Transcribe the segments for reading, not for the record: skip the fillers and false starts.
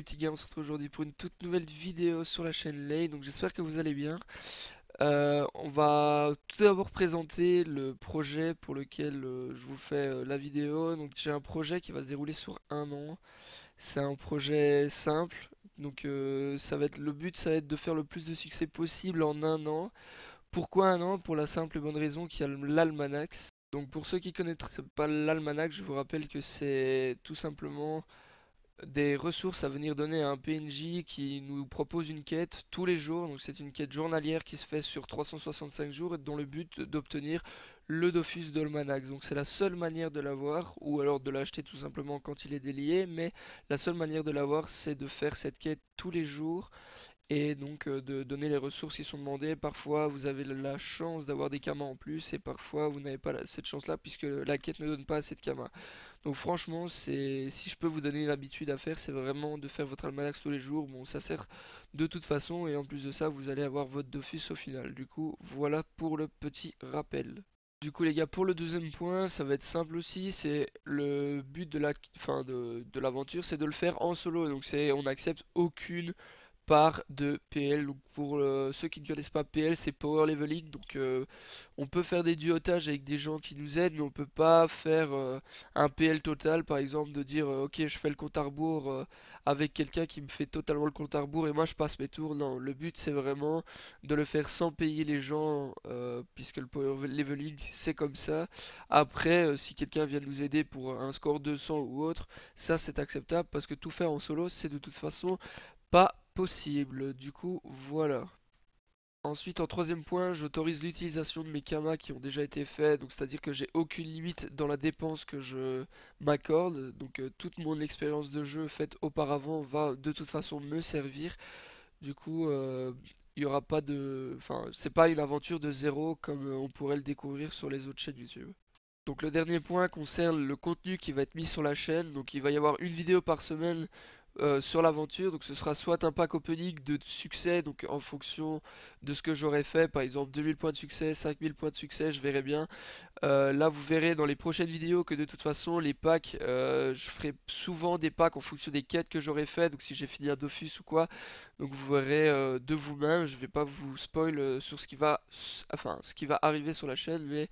les petits gars, on se retrouve aujourd'hui pour une toute nouvelle vidéo sur la chaîne Lay, donc j'espère que vous allez bien. On va tout d'abord présenter le projet pour lequel je vous fais la vidéo. Donc j'ai un projet qui va se dérouler sur un an. C'est un projet simple, donc ça va être le but, ça va être de faire le plus de succès possible en un an. Pourquoi un an? Pour la simple et bonne raison qu'il y a l'almanach. Donc pour ceux qui connaissent pas l'almanach, je vous rappelle que c'est tout simplement des ressources à venir donner à un PNJ qui nous propose une quête tous les jours. Donc c'est une quête journalière qui se fait sur 365 jours et dont le but d'obtenir le Dofus d'Almanax. Donc c'est la seule manière de l'avoir, ou alors de l'acheter tout simplement quand il est délié, mais la seule manière de l'avoir c'est de faire cette quête tous les jours et donc de donner les ressources qui sont demandées. Parfois vous avez la chance d'avoir des kamas en plus et parfois vous n'avez pas cette chance là puisque la quête ne donne pas assez de kamas. Donc franchement, c'est si je peux vous donner une habitude à faire, c'est vraiment de faire votre almanach tous les jours. Bon, ça sert de toute façon et en plus de ça, vous allez avoir votre Dofus au final. Du coup, voilà pour le petit rappel. Du coup les gars, pour le deuxième point, ça va être simple aussi, c'est le but de la fin de l'aventure, c'est de le faire en solo. Donc c'est on n'accepte aucune part de PL. Donc pour ceux qui ne connaissent pas PL, c'est Power Leveling. Donc on peut faire des duotages avec des gens qui nous aident, mais on peut pas faire un PL total, par exemple de dire ok je fais le compte à rebours avec quelqu'un qui me fait totalement le compte à rebours et moi je passe mes tours. Non, le but c'est vraiment de le faire sans payer les gens, puisque le Power Leveling c'est comme ça. Après, si quelqu'un vient nous aider pour un score 200 ou autre, ça c'est acceptable parce que tout faire en solo c'est de toute façon pas possible. Du coup, voilà. Ensuite, en troisième point, j'autorise l'utilisation de mes kamas qui ont déjà été faits, donc c'est-à-dire que j'ai aucune limite dans la dépense que je m'accorde, donc toute mon expérience de jeu faite auparavant va de toute façon me servir. Du coup, il n'y aura pas de, enfin, c'est pas une aventure de zéro comme on pourrait le découvrir sur les autres chaînes YouTube. Donc le dernier point concerne le contenu qui va être mis sur la chaîne. Donc il va y avoir une vidéo par semaine sur l'aventure. Donc ce sera soit un pack opening de succès, donc en fonction de ce que j'aurais fait, par exemple 2000 points de succès, 5000 points de succès, je verrai bien. Là vous verrez dans les prochaines vidéos que de toute façon les packs, je ferai souvent des packs en fonction des quêtes que j'aurais fait. Donc si j'ai fini un Dofus ou quoi, donc vous verrez de vous-même. Je vais pas vous spoil sur ce qui va arriver sur la chaîne, mais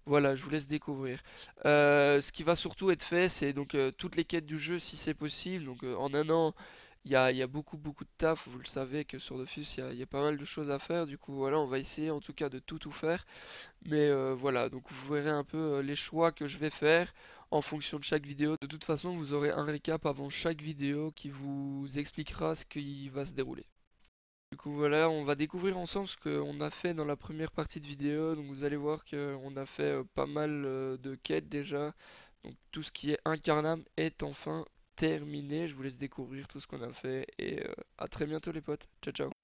voilà, je vous laisse découvrir. Ce qui va surtout être fait, c'est donc toutes les quêtes du jeu si c'est possible. Donc en un an, il y a beaucoup de taf. Vous le savez que sur Dofus, il y a pas mal de choses à faire. Du coup, voilà, on va essayer en tout cas de tout faire. Mais voilà, donc vous verrez un peu les choix que je vais faire en fonction de chaque vidéo. De toute façon, vous aurez un récap avant chaque vidéo qui vous expliquera ce qui va se dérouler. Du coup voilà, on va découvrir ensemble ce qu'on a fait dans la première partie de vidéo. Donc vous allez voir qu'on a fait pas mal de quêtes déjà. Donc tout ce qui est Incarnam est enfin terminé. Je vous laisse découvrir tout ce qu'on a fait et à très bientôt les potes. Ciao ciao.